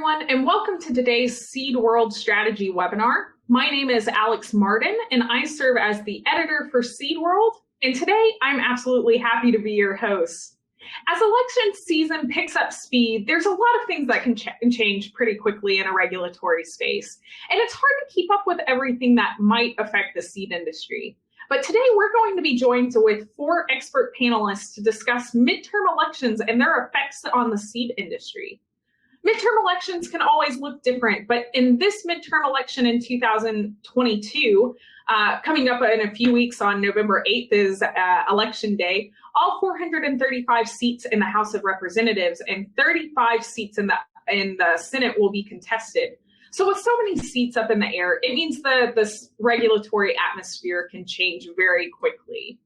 everyone, and welcome to today's Seed World Strategy webinar. My name is Alex Martin, and I serve as the editor for Seed World. And today, I'm absolutely happy to be your host. As election season picks up speed, there's a lot of things that can change pretty quickly in a regulatory space. And it's hard to keep up with everything that might affect the seed industry. But today, we're going to be joined with 4 expert panelists to discuss midterm elections and their effects on the seed industry. Midterm elections can always look different, but in this midterm election in 2022, coming up in a few weeks on November 8th is election day, all 435 seats in the House of Representatives and 35 seats in the Senate will be contested. So with so many seats up in the air, it means the regulatory atmosphere can change very quickly.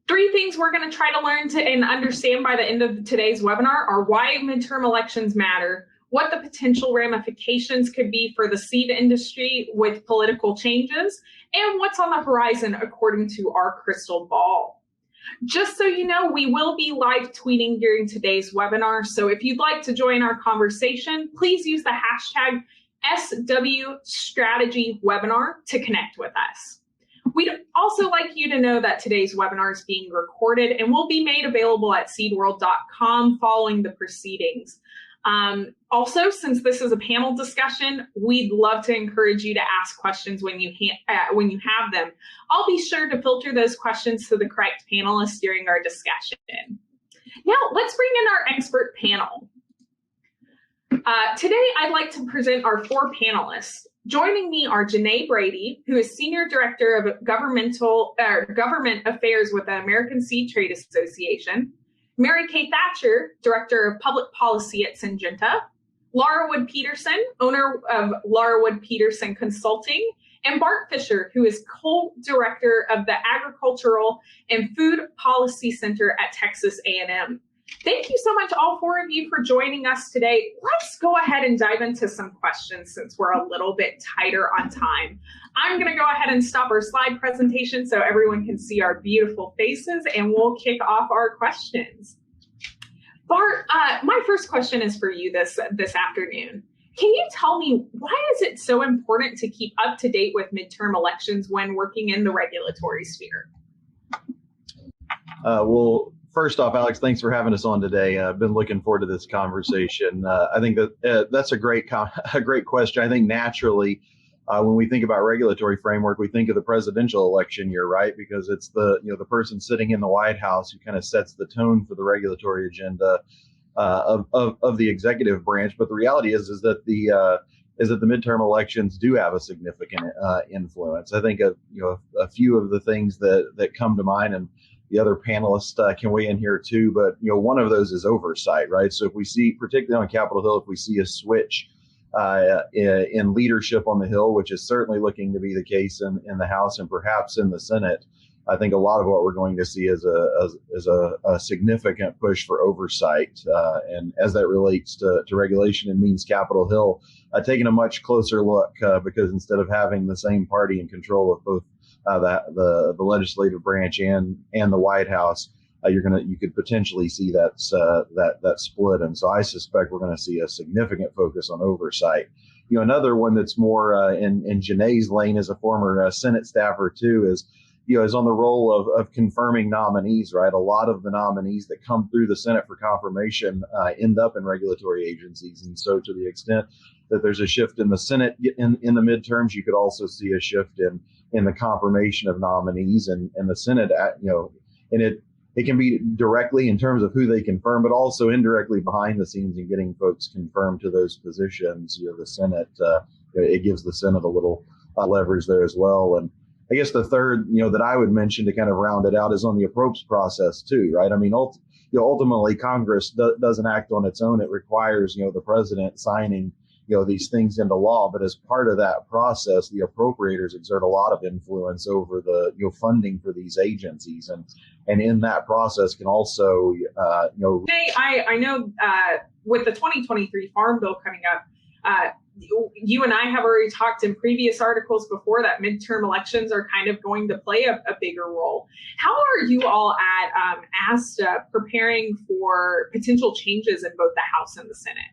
3 things we're going to try to learn and understand by the end of today's webinar are why midterm elections matter, what the potential ramifications could be for the seed industry with political changes, and what's on the horizon according to our crystal ball. Just so you know, we will be live tweeting during today's webinar, so if you'd like to join our conversation, please use the hashtag SWStrategyWebinar to connect with us. We'd also like you to know that today's webinar is being recorded and will be made available at seedworld.com following the proceedings. Also, since this is a panel discussion, we'd love to encourage you to ask questions when you have them. I'll be sure to filter those questions to the correct panelists during our discussion. Now, let's bring in our expert panel. Today, I'd like to present our 4 panelists. Joining me are Janae Brady, who is Senior Director of Government Affairs with the American Seed Trade Association, Mary Kay Thatcher, Director of Public Policy at Syngenta, Laura Wood Peterson, owner of Laura Wood Peterson Consulting, and Bart Fisher, who is co-director of the Agricultural and Food Policy Center at Texas A&M. Thank you so much, all 4 of you, for joining us today. Let's go ahead and dive into some questions since we're a little bit tighter on time. I'm going to go ahead and stop our slide presentation so everyone can see our beautiful faces, and we'll kick off our questions. Bart, my first question is for you this afternoon. Can you tell me, why is it so important to keep up to date with midterm elections when working in the regulatory sphere? Well, first off, Alex, thanks for having us on today. I've been looking forward to this conversation. I think that's a great question. I think naturally, when we think about regulatory framework, we think of the presidential election year, right? Because it's the person sitting in the White House who kind of sets the tone for the regulatory agenda of the executive branch. But the reality is that the midterm elections do have a significant influence. I think a few of the things that come to mind, and the other panelists can weigh in here too, but one of those is oversight, right? So if we see, particularly on Capitol Hill, if we see a switch in leadership on the Hill, which is certainly looking to be the case in the House and perhaps in the Senate, I think a lot of what we're going to see is a significant push for oversight, and as that relates to regulation, it means Capitol Hill taking a much closer look, because instead of having the same party in control of both the legislative branch and the White House, you could potentially see that split, and so I suspect we're going to see a significant focus on oversight. Another one that's more in Janae's lane as a former Senate staffer too is on the role of confirming nominees, right? A lot of the nominees that come through the Senate for confirmation end up in regulatory agencies, and so to the extent that there's a shift in the Senate in the midterms, you could also see a shift in the confirmation of nominees, and the Senate, and it can be directly in terms of who they confirm, but also indirectly behind the scenes in getting folks confirmed to those positions. The Senate, it gives the Senate a little leverage there as well. And I guess the third, that I would mention to kind of round it out is on the approach process too, right? I mean, ultimately Congress doesn't act on its own. It requires, the president signing these things into law, but as part of that process, the appropriators exert a lot of influence over the funding for these agencies, and in that process can also Hey, I know with the 2023 Farm Bill coming up, you and I have already talked in previous articles before that midterm elections are kind of going to play a bigger role. How are you all at ASTA preparing for potential changes in both the House and the Senate?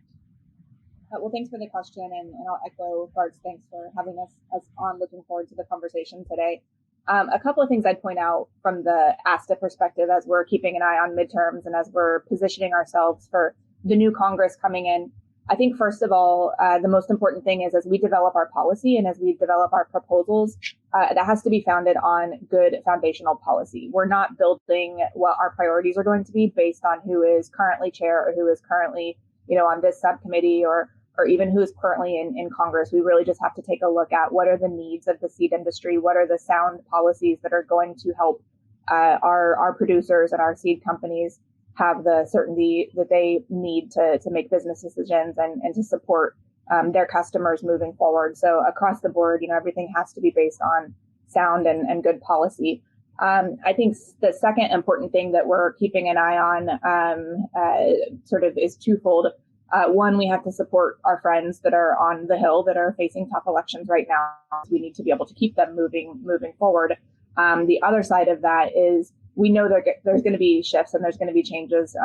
Well, thanks for the question, and I'll echo Bart's thanks for having us on. Looking forward to the conversation today. A couple of things I'd point out from the ASTA perspective as we're keeping an eye on midterms and as we're positioning ourselves for the new Congress coming in. I think, first of all, the most important thing is as we develop our policy and as we develop our proposals, that has to be founded on good foundational policy. We're not building what our priorities are going to be based on who is currently chair or who is currently, on this subcommittee or even who is currently in Congress. We really just have to take a look at what are the needs of the seed industry, what are the sound policies that are going to help our producers and our seed companies have the certainty that they need to make business decisions and to support their customers moving forward. So across the board, everything has to be based on sound and good policy. I think the second important thing that we're keeping an eye on sort of is twofold. One, we have to support our friends that are on the Hill that are facing tough elections right now. We need to be able to keep them moving forward. The other side of that is we know there's going to be shifts and there's going to be changes.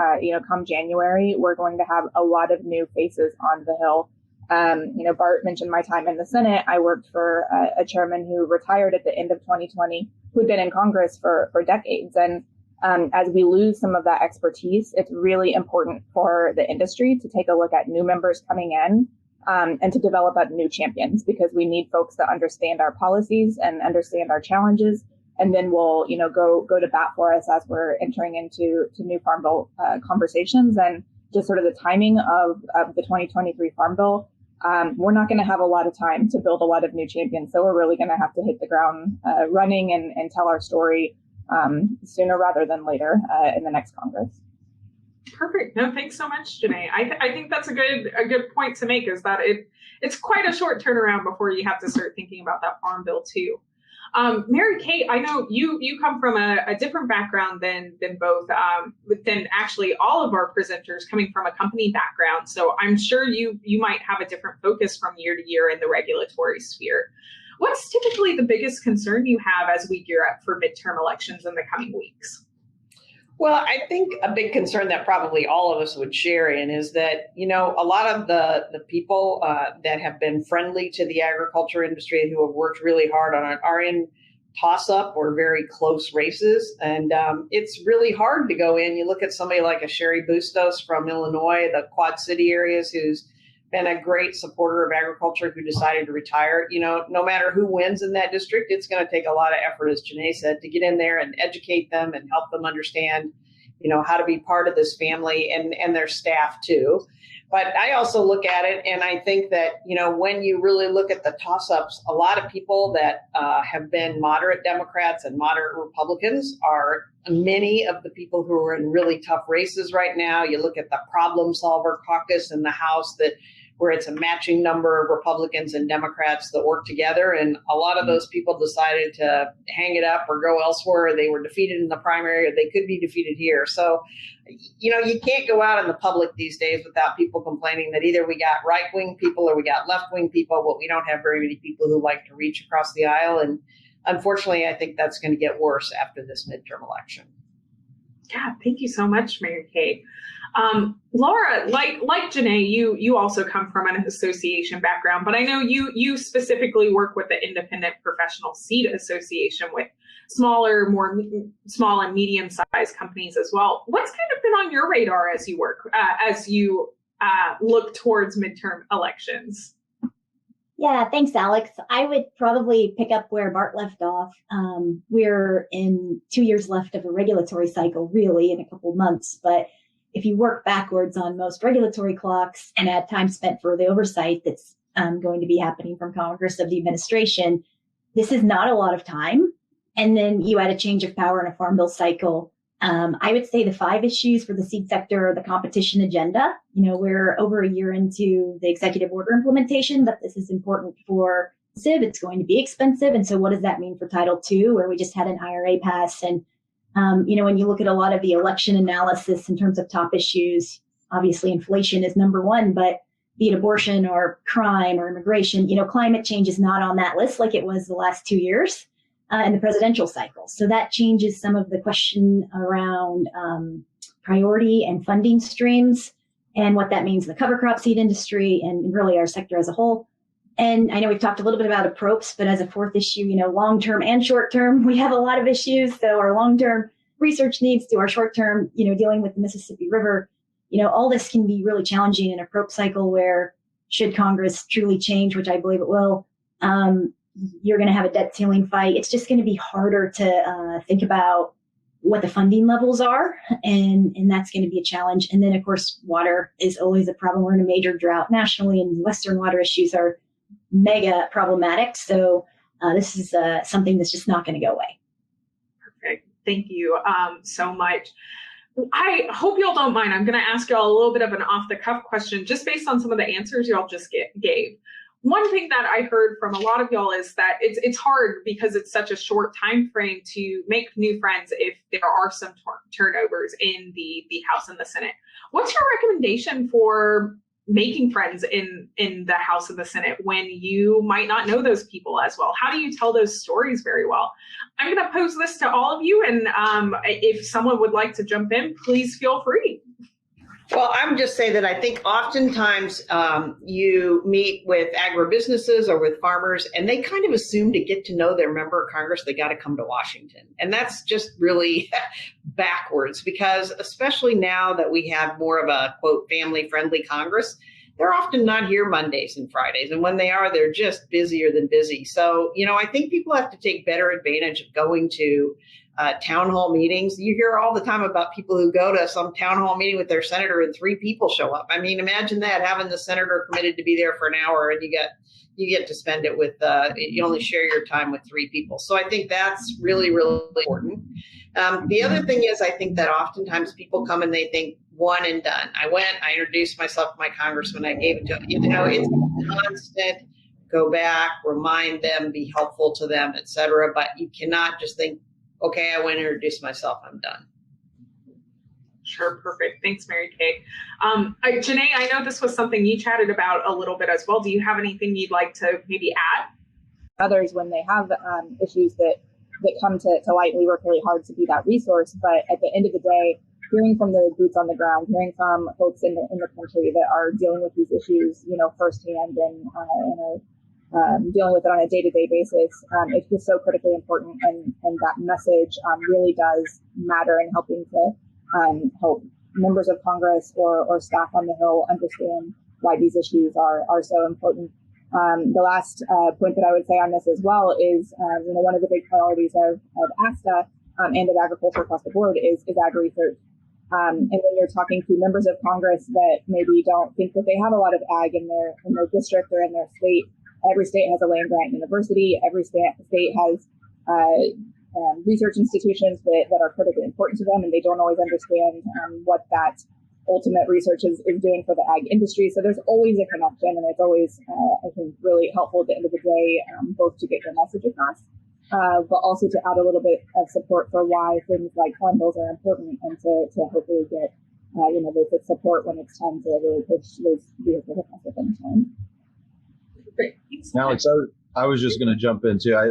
Come January, we're going to have a lot of new faces on the Hill. Bart mentioned my time in the Senate. I worked for a chairman who retired at the end of 2020, who'd been in Congress for decades. And as we lose some of that expertise, it's really important for the industry to take a look at new members coming in and to develop up new champions, because we need folks that understand our policies and understand our challenges. And then we'll, go to bat for us as we're entering into new Farm Bill conversations. And just sort of the timing of the 2023 Farm Bill, we're not going to have a lot of time to build a lot of new champions. So we're really going to have to hit the ground running and tell our story sooner rather than later in the next Congress. Perfect. No, thanks so much, Janae. I think that's a good point to make, is that it's quite a short turnaround before you have to start thinking about that Farm Bill too. Mary Kate, I know you come from a different background than actually all of our presenters, coming from a company background. So I'm sure you might have a different focus from year to year in the regulatory sphere. What's typically the biggest concern you have as we gear up for midterm elections in the coming weeks? Well, I think a big concern that probably all of us would share in is that, a lot of the people that have been friendly to the agriculture industry, who have worked really hard on it, are in toss-up or very close races. And it's really hard to go in. You look at somebody like a Sherry Bustos from Illinois, the Quad City areas, who's been a great supporter of agriculture, who decided to retire. No matter who wins in that district, it's going to take a lot of effort, as Janae said, to get in there and educate them and help them understand, how to be part of this family and their staff too. But I also look at it and I think that, when you really look at the toss-ups, a lot of people that have been moderate Democrats and moderate Republicans are many of the people who are in really tough races right now. You look at the problem solver caucus in the House where it's a matching number of Republicans and Democrats that work together. And a lot of those people decided to hang it up or go elsewhere. They were defeated in the primary, or they could be defeated here. So, you can't go out in the public these days without people complaining that either we got right-wing people or we got left-wing people, but we don't have very many people who like to reach across the aisle. And unfortunately, I think that's going to get worse after this midterm election. Yeah, thank you so much, Mary Kate. Laura, like Janae, you also come from an association background, but I know you specifically work with the Independent Professional Seed Association with small and medium sized companies as well. What's kind of been on your radar as you work, as you look towards midterm elections? Yeah, thanks, Alex. I would probably pick up where Bart left off. We're in 2 years left of a regulatory cycle, really, in a couple months. But if you work backwards on most regulatory clocks and add time spent for the oversight that's going to be happening from Congress of the administration, this is not a lot of time. And then you add a change of power in a farm bill cycle. I would say the 5 issues for the seed sector are the competition agenda. We're over a year into the executive order implementation, but this is important for CIV. It's going to be expensive. And so what does that mean for Title II, where we just had an IRA pass? And, when you look at a lot of the election analysis in terms of top issues, obviously inflation is number one, but, be it abortion or crime or immigration. Climate change is not on that list like it was the last 2 years in the presidential cycle. So that changes some of the question around priority and funding streams and what that means in the cover crop seed industry and really our sector as a whole. And I know we've talked a little bit about approps, but as a fourth issue, long-term and short-term, we have a lot of issues. So our long-term research needs to our short-term, dealing with the Mississippi River, all this can be really challenging in a prop cycle where should Congress truly change, which I believe it will, you're going to have a debt ceiling fight. It's just going to be harder to think about what the funding levels are. And that's going to be a challenge. And then, of course, water is always a problem. We're in a major drought nationally, and Western water issues are mega problematic. So this is something that's just not going to go away. Perfect. Thank you so much. I hope y'all don't mind. I'm going to ask y'all a little bit of an off-the-cuff question just based on some of the answers y'all just gave. One thing that I heard from a lot of y'all is that it's hard because it's such a short time frame to make new friends if there are some turnovers in the House and the Senate. What's your recommendation for making friends in the House and the Senate when you might not know those people as well? How do you tell those stories very well? I'm going to pose this to all of you, and if someone would like to jump in, please feel free. Well, I'm just saying that I think oftentimes you meet with agribusinesses or with farmers, and they kind of assume to get to know their member of Congress, they got to come to Washington. And that's just really backwards, because especially now that we have more of a, quote, family-friendly Congress, they're often not here Mondays and Fridays. And when they are, they're just busier than busy. So, I think people have to take better advantage of going to town hall meetings. You hear all the time about people who go to some town hall meeting with their senator and 3 people show up. I mean, imagine that, having the senator committed to be there for an hour, and you get to spend it with, you only share your time with 3 people. So I think that's really, really important. The other thing is, I think that oftentimes people come and they think one and done. I went, I introduced myself to my congressman, I gave it to him. It's constant, go back, remind them, be helpful to them, et cetera. But you cannot just think, okay, I went and introduced myself, I'm done. Sure, perfect. Thanks, Mary Kay. Janae, I know this was something you chatted about a little bit as well. Do you have anything you'd like to maybe add? Others, when they have issues that come to light, we work really hard to be that resource. But at the end of the day, hearing from the boots on the ground, hearing from folks in the country that are dealing with these issues, firsthand and dealing with it on a day-to-day basis, it's just so critically important, and that message really does matter in helping to help members of Congress or staff on the Hill understand why these issues are so important. The last point that I would say on this as well is, one of the big priorities of ASTA and of agriculture across the board is agri-research. And when you're talking to members of Congress that maybe don't think that they have a lot of ag in their district or in their state, every state has a land grant university. Every state has research institutions that are critically important to them, and they don't always understand what that ultimate research is doing for the ag industry. So there's always a connection, and it's always, I think, really helpful at the end of the day, both to get your message across, but also to add a little bit of support for why things like farm bills are important, and to hopefully get the support when it's time to really push those vehicles across the finish line. Alex, I was just going to jump in too, I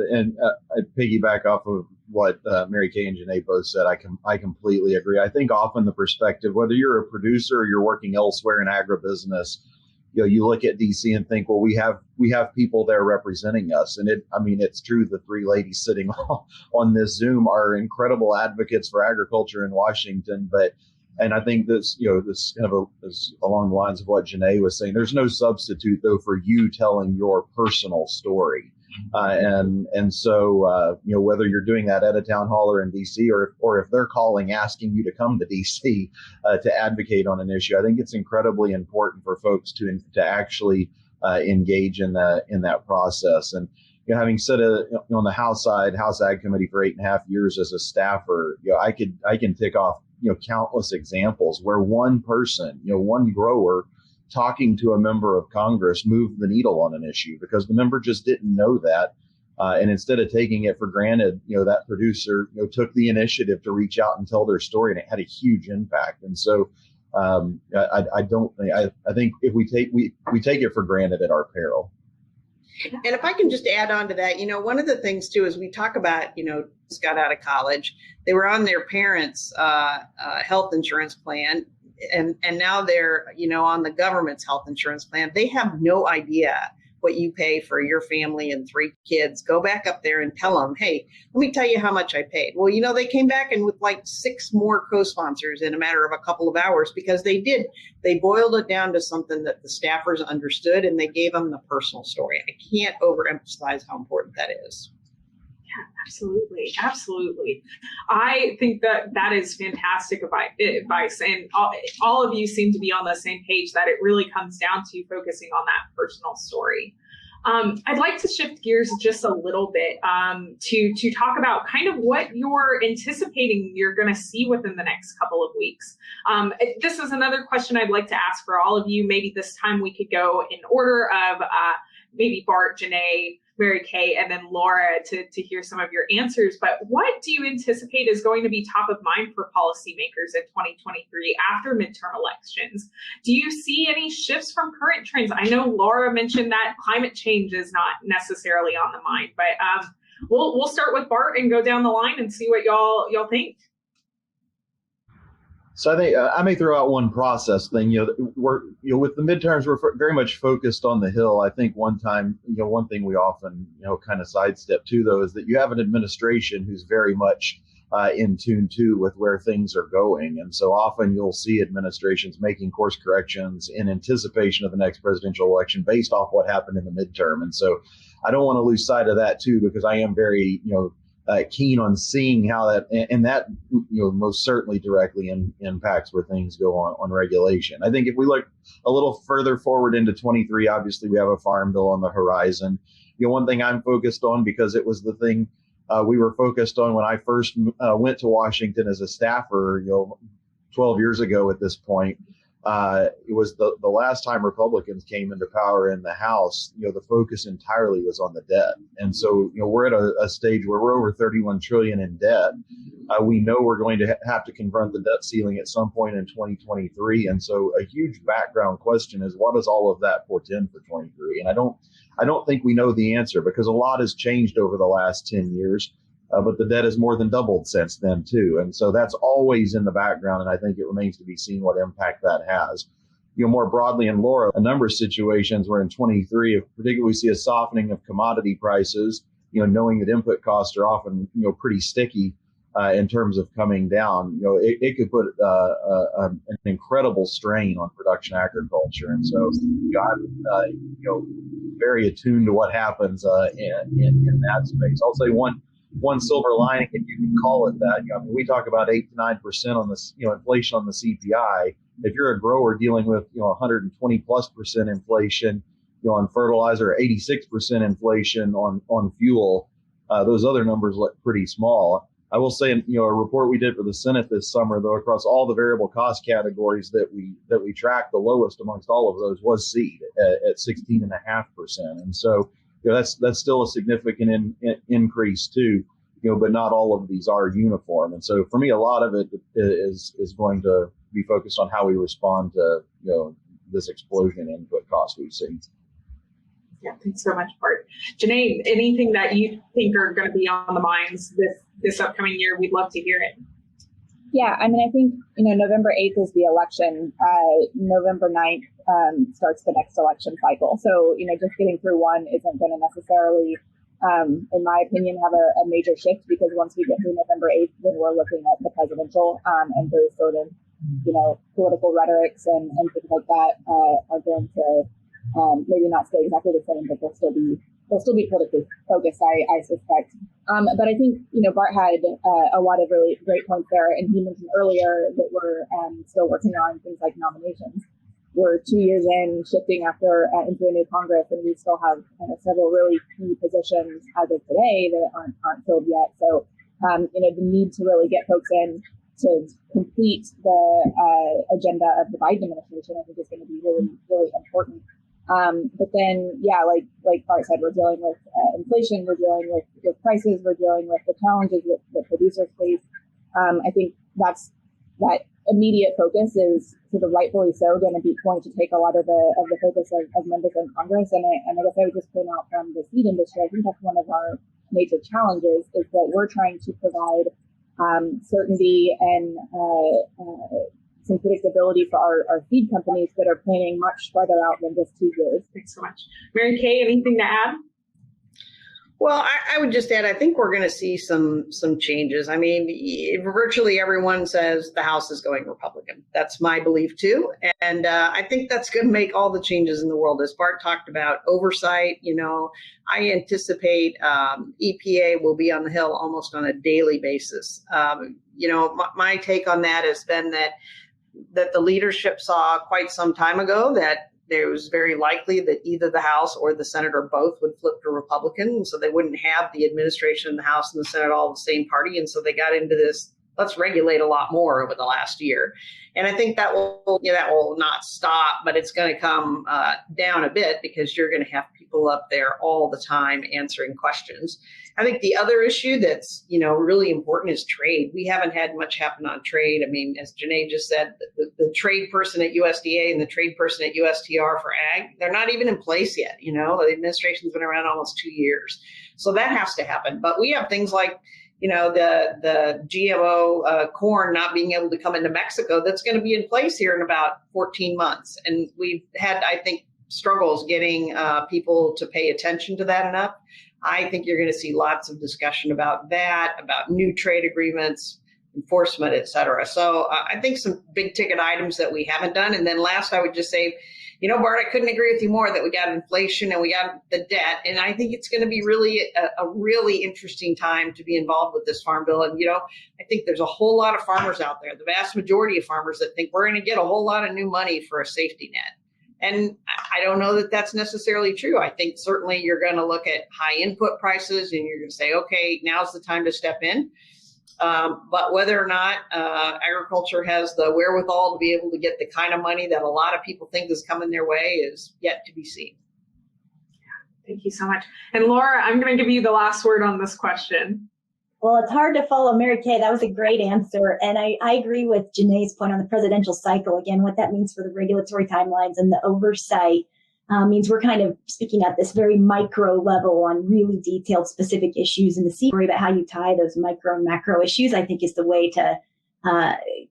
piggyback off of what Mary Kay and Janae both said. I completely agree. I think often the perspective, whether you're a producer or you're working elsewhere in agribusiness, you look at DC and think, well, we have people there representing us, and it's true. The 3 ladies sitting on this Zoom are incredible advocates for agriculture in Washington, and I think this kind of is along the lines of what Janae was saying. There's no substitute, though, for you telling your personal story. So whether you're doing that at a town hall or in D.C. or if they're calling asking you to come to D.C. To advocate on an issue, I think it's incredibly important for folks to actually engage in that process. And having sat on the House side, House Ag Committee for 8.5 years as a staffer, I can tick off countless examples where one person, one grower talking to a member of Congress moved the needle on an issue because the member just didn't know that. And instead of taking it for granted, that producer took the initiative to reach out and tell their story, and it had a huge impact. And so I don't think, I think if we take it for granted at our peril. And if I can just add on to that, one of the things too is we talk about, just got out of college, they were on their parents' health insurance plan, and now they're, on the government's health insurance plan. They have no idea what you pay for your family and 3 kids. Go back up there and tell them, hey, let me tell you how much I paid. Well, they came back and with like 6 more co-sponsors in a matter of a couple of hours, because they boiled it down to something that the staffers understood, and they gave them the personal story. I can't overemphasize how important that is. Yeah, absolutely. Absolutely. I think that is fantastic advice. And all of you seem to be on the same page that it really comes down to focusing on that personal story. I'd like to shift gears just a little bit to talk about kind of what you're anticipating you're going to see within the next couple of weeks. This is another question I'd like to ask for all of you. Maybe this time we could go in order of maybe Bart, Janae, Mary Kay, and then Laura to hear some of your answers. But what do you anticipate is going to be top of mind for policymakers in 2023 after midterm elections? Do you see any shifts from current trends? I know Laura mentioned that climate change is not necessarily on the mind, but we'll start with Bart and go down the line and see what y'all think. So I think I may throw out one process thing. We're with the midterms, we're very much focused on the Hill. I think one thing we often kind of sidestep too, though, is that you have an administration who's very much in tune too with where things are going, and so often you'll see administrations making course corrections in anticipation of the next presidential election based off what happened in the midterm. And so I don't want to lose sight of that too, because I am very keen on seeing how that, and that most certainly directly impacts where things go on regulation. I think if we look a little further forward into 23, obviously we have a farm bill on the horizon. One thing I'm focused on, because it was the thing we were focused on when I first went to Washington as a staffer, 12 years ago at this point. It was the last time Republicans came into power in the House, the focus entirely was on the debt. And so, we're at a stage where we're over 31 trillion in debt. We know we're going to have to confront the debt ceiling at some point in 2023. And so a huge background question is, what does all of that portend for 23? And I don't think we know the answer, because a lot has changed over the last 10 years. But the debt has more than doubled since then, too. And so that's always in the background. And I think it remains to be seen what impact that has. More broadly in Laura, a number of situations where in 23, particularly we see a softening of commodity prices, knowing that input costs are often, pretty sticky in terms of coming down. It could put an incredible strain on production agriculture. And so I'm very attuned to what happens in that space. I'll say one silver lining, if you can call it that. We talk about 8 to 9% on this, inflation on the CPI. If you're a grower dealing with 120+% inflation, on fertilizer, 86% inflation on fuel, those other numbers look pretty small. I will say, a report we did for the Senate this summer, though, across all the variable cost categories that we tracked, the lowest amongst all of those was seed at 16.5%, and so. That's still a significant increase too, but not all of these are uniform. And so for me, a lot of it is going to be focused on how we respond to, this explosion in input costs we've seen. Yeah, thanks so much, Bart. Janae, anything that you think are going to be on the minds this upcoming year? We'd love to hear it. Yeah, I think, November 8th is the election. November 9th starts the next election cycle. So, just getting through one isn't going to necessarily, in my opinion, have a major shift, because once we get through November 8th, then we're looking at the presidential and those sort of, political rhetorics and things like that are going to maybe not stay exactly the same, but they'll still be politically focused, I suspect. But I think, Bart had a lot of really great points there. And he mentioned earlier that we're still working on things like nominations. We're 2 years in, shifting after into a new Congress, and we still have several really key positions as of today that aren't filled yet. So, the need to really get folks in to complete the agenda of the Biden administration, I think, is going to be really, really important. But then, like Bart said, we're dealing with inflation, we're dealing with prices, we're dealing with the challenges that producers face. I think that immediate focus is, to the rightfully so, going to take a lot of the focus of members in Congress. And I guess I would just point out from the seed industry, I think that's one of our major challenges is that we're trying to provide certainty and some predictability for our feed companies that are planning much farther out than just 2 years. Thanks so much. Mary Kay, anything to add? Well, I would just add, I think we're going to see some changes. I mean, virtually everyone says the House is going Republican. That's my belief, too. And I think that's going to make all the changes in the world. As Bart talked about oversight, I anticipate EPA will be on the Hill almost on a daily basis. My take on that has been that the leadership saw quite some time ago that there was very likely that either the House or the Senate or both would flip to Republican. And so they wouldn't have the administration in the House and the Senate all the same party. And so they got into this, let's regulate a lot more over the last year. And I think that will not stop, but it's going to come down a bit because you're going to have people up there all the time answering questions. I think the other issue that's, really important is trade. We haven't had much happen on trade. I mean, as Janae just said, the trade person at USDA and the trade person at USTR for ag, they're not even in place yet. The administration's been around almost 2 years. So that has to happen. But we have things like, the GMO corn not being able to come into Mexico, that's going to be in place here in about 14 months. And we've had, I think, struggles getting people to pay attention to that enough. I think you're going to see lots of discussion about that, about new trade agreements, enforcement, et cetera. So I think some big ticket items that we haven't done. And then last, I would just say, Bart, I couldn't agree with you more that we got inflation and we got the debt. And I think it's going to be really a really interesting time to be involved with this farm bill. And, I think there's a whole lot of farmers out there, the vast majority of farmers that think we're going to get a whole lot of new money for a safety net. And I don't know that that's necessarily true. I think certainly you're going to look at high input prices and you're going to say, okay, now's the time to step in. But whether or not agriculture has the wherewithal to be able to get the kind of money that a lot of people think is coming their way is yet to be seen. Thank you so much. And Laura, I'm going to give you the last word on this question. Well, it's hard to follow Mary Kay. That was a great answer. And I agree with Janae's point on the presidential cycle. Again, what that means for the regulatory timelines and the oversight means we're kind of speaking at this very micro level on really detailed specific issues. And the story about how you tie those micro and macro issues, I think, is the way to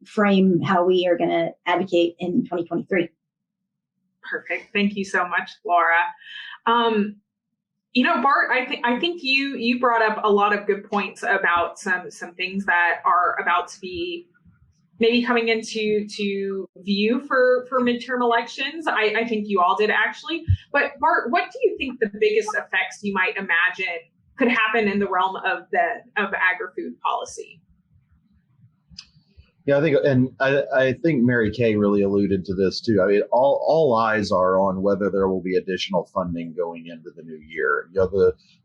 frame how we are going to advocate in 2023. Perfect. Thank you so much, Laura. Bart, I think you brought up a lot of good points about some things that are about to be maybe coming into view for midterm elections. I think you all did actually. But Bart, what do you think the biggest effects you might imagine could happen in the realm of agri-food policy? Yeah, I think Mary Kay really alluded to this too. I mean, all eyes are on whether there will be additional funding going into the new year.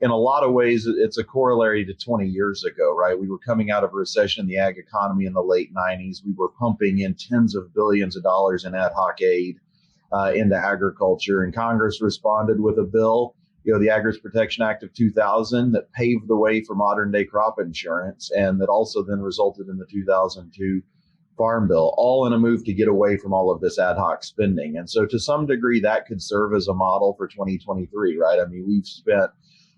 In a lot of ways, it's a corollary to 20 years ago, right? We were coming out of a recession in the ag economy in the late 90s. We were pumping in tens of billions of dollars in ad hoc aid into agriculture, and Congress responded with a bill, the Agri Protection Act of 2000, that paved the way for modern day crop insurance, and that also then resulted in the 2002 Farm Bill, all in a move to get away from all of this ad hoc spending. And so to some degree, that could serve as a model for 2023, right? I mean, we've spent,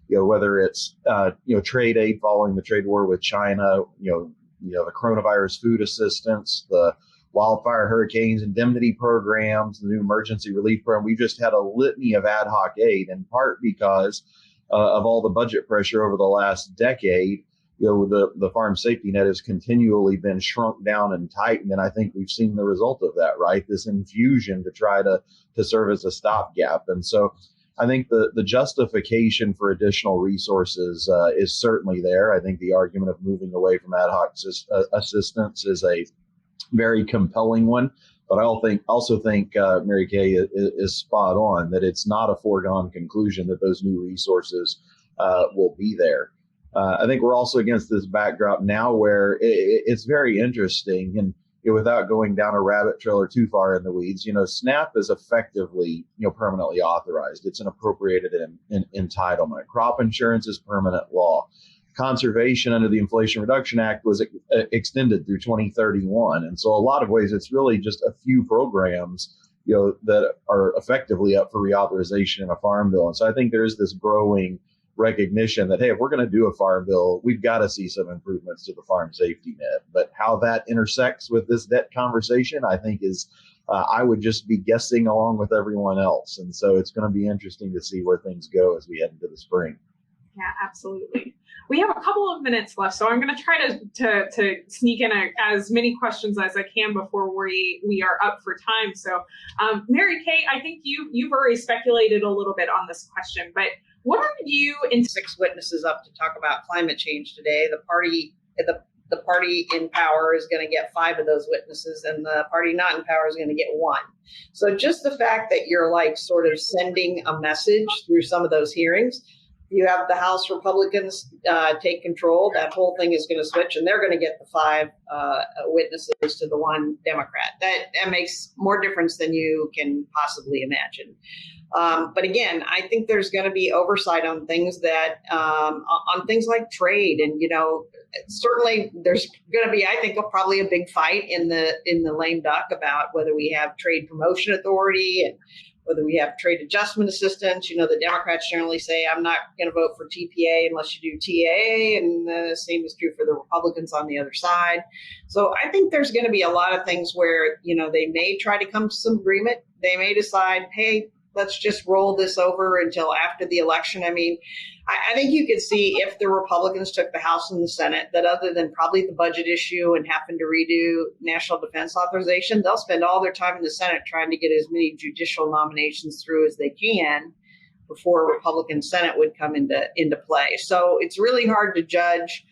whether it's, trade aid following the trade war with China, the coronavirus food assistance, the wildfire hurricanes indemnity programs, the new emergency relief program. We've just had a litany of ad hoc aid, in part because of all the budget pressure over the last decade. The farm safety net has continually been shrunk down and tightened. And I think we've seen the result of that, right? This infusion to try to serve as a stopgap. And so I think the justification for additional resources is certainly there. I think the argument of moving away from ad hoc assistance is a very compelling one. But I also think Mary Kay is spot on that it's not a foregone conclusion that those new resources will be there. I think we're also against this backdrop now where it's very interesting, and without going down a rabbit trail or too far in the weeds, SNAP is effectively, permanently authorized. It's an appropriated entitlement. Crop insurance is permanent law. conservation under the Inflation Reduction Act was extended through 2031. And so a lot of ways, it's really just a few programs, that are effectively up for reauthorization in a farm bill. And so I think there's this growing recognition that, hey, if we're going to do a farm bill, we've got to see some improvements to the farm safety net. But how that intersects with this debt conversation, I think is, I would just be guessing along with everyone else. And so it's going to be interesting to see where things go as we head into the spring. Yeah, absolutely. We have a couple of minutes left, so I'm going to try to sneak in as many questions as I can before we are up for time. So, Mary Kay, I think you've already speculated a little bit on this question, but what are you in 6 witnesses up to talk about climate change today? The party in power is going to get 5 of those witnesses, and the party not in power is going to get 1. So just the fact that you're like sort of sending a message through some of those hearings. You have the House Republicans take control. That whole thing is going to switch, and they're going to get the 5 witnesses to the 1 Democrat. That makes more difference than you can possibly imagine. But again, I think there's going to be oversight on things that on things like trade, and certainly there's going to be, I think, probably a big fight in the lame duck about whether we have trade promotion authority and whether we have trade adjustment assistance. The Democrats generally say, I'm not going to vote for TPA unless you do TAA, and the same is true for the Republicans on the other side. So I think there's going to be a lot of things where, they may try to come to some agreement. They may decide, hey, let's just roll this over until after the election. I mean, I think you could see if the Republicans took the House and the Senate, that other than probably the budget issue and having to redo national defense authorization, they'll spend all their time in the Senate trying to get as many judicial nominations through as they can before a Republican Senate would come into play. So it's really hard to judge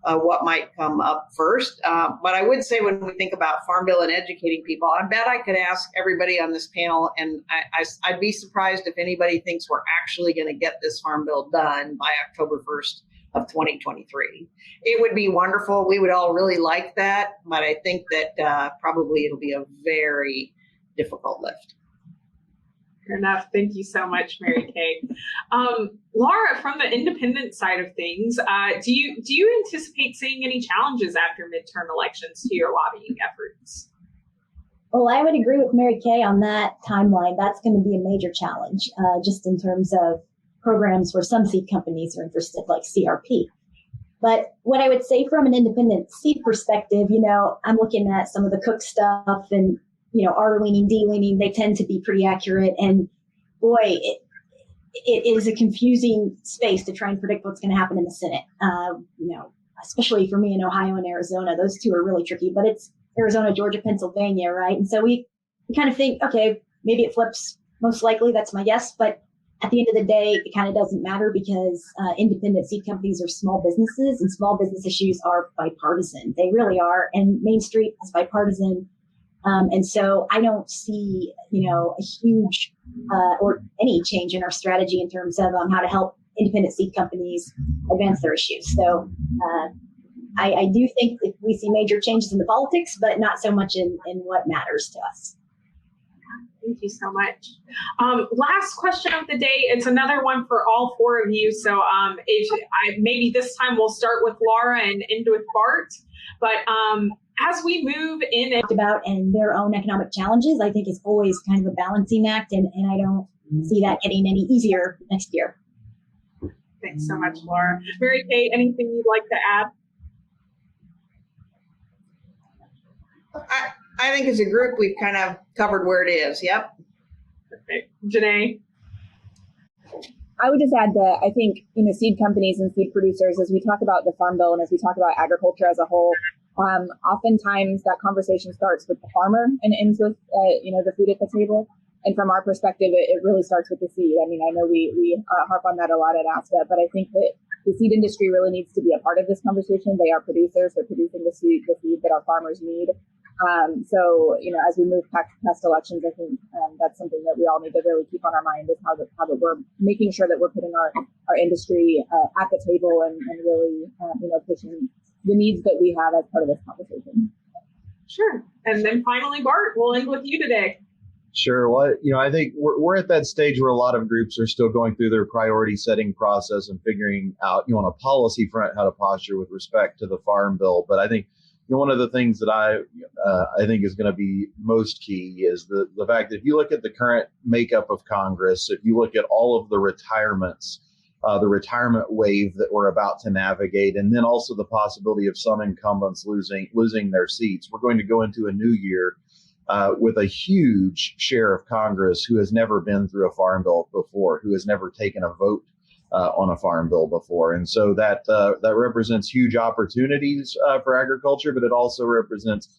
what might come up first. But I would say when we think about Farm Bill and educating people, I bet I could ask everybody on this panel, and I'd be surprised if anybody thinks we're actually going to get this Farm Bill done by October 1st of 2023. It would be wonderful. We would all really like that, but I think that probably it'll be a very difficult lift. Fair enough. Thank you so much, Mary Kay. Laura, from the independent side of things, do you anticipate seeing any challenges after midterm elections to your lobbying efforts? Well, I would agree with Mary Kay on that timeline. That's going to be a major challenge, just in terms of programs where some seed companies are interested, like CRP. But what I would say from an independent seed perspective, I'm looking at some of the Cook stuff and R-leaning, D-leaning, they tend to be pretty accurate. And boy, it is a confusing space to try and predict what's going to happen in the Senate. Especially for me in Ohio and Arizona, those 2 are really tricky, but it's Arizona, Georgia, Pennsylvania, right? And so we kind of think, okay, maybe it flips, most likely, that's my guess. But at the end of the day, it kind of doesn't matter because independent seed companies are small businesses, and small business issues are bipartisan. They really are. And Main Street is bipartisan. And so I don't see, a huge or any change in our strategy in terms of how to help independent seed companies advance their issues. So I do think that we see major changes in the politics, but not so much in what matters to us. Thank you so much. Last question of the day. It's another one for all 4 of you. So maybe this time we'll start with Laura and end with Bart. But as we move in and their own economic challenges, I think is always kind of a balancing act, and I don't see that getting any easier next year. Thanks so much, Laura. Mary Kay, anything you'd like to add? I think as a group, we've kind of covered where it is. Yep. Perfect. Janae? I would just add that I think, seed companies and seed producers, as we talk about the Farm Bill and as we talk about agriculture as a whole, oftentimes that conversation starts with the farmer and ends with, the food at the table. And from our perspective, it really starts with the seed. I mean, I know we harp on that a lot at ASTA, but I think that the seed industry really needs to be a part of this conversation. They are producers. They're producing the seed that our farmers need. So, as we move past elections, I think that's something that we all need to really keep on our mind is how that we're making sure that we're putting our industry at the table and really, pushing the needs that we have as part of this conversation. Sure. And then finally, Bart, we'll end with you today. Sure. Well, I think we're at that stage where a lot of groups are still going through their priority setting process and figuring out, on a policy front, how to posture with respect to the Farm Bill. But I think one of the things that I think is going to be most key is the fact that if you look at the current makeup of Congress, if you look at all of the retirements, the retirement wave that we're about to navigate, and then also the possibility of some incumbents losing their seats, we're going to go into a new year with a huge share of Congress who has never been through a farm bill before, who has never taken a vote on a farm bill before. And so that represents huge opportunities for agriculture, but it also represents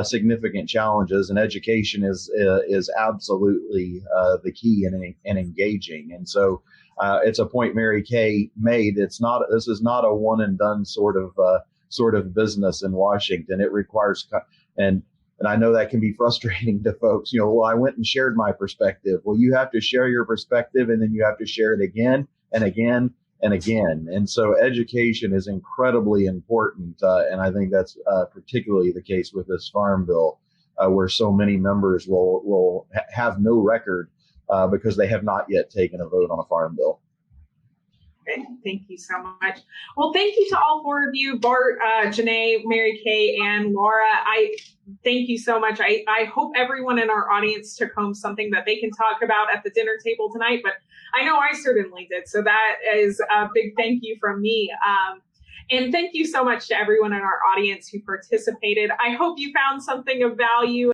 significant challenges. And education is absolutely the key in engaging. And so it's a point Mary Kay made. This is not a one and done sort of business in Washington. It requires and I know that can be frustrating to folks. Well, I went and shared my perspective. Well, you have to share your perspective, and then you have to share it again and again and again. And so education is incredibly important. And I think that's particularly the case with this farm bill, where so many members will have no record because they have not yet taken a vote on a farm bill. Okay, thank you so much. Well, thank you to all four of you, Bart, Janae, Mary Kay, and Laura. I thank you so much. I hope everyone in our audience took home something that they can talk about at the dinner table tonight, but I know I certainly did. So that is a big thank you from me. And thank you so much to everyone in our audience who participated. I hope you found something of value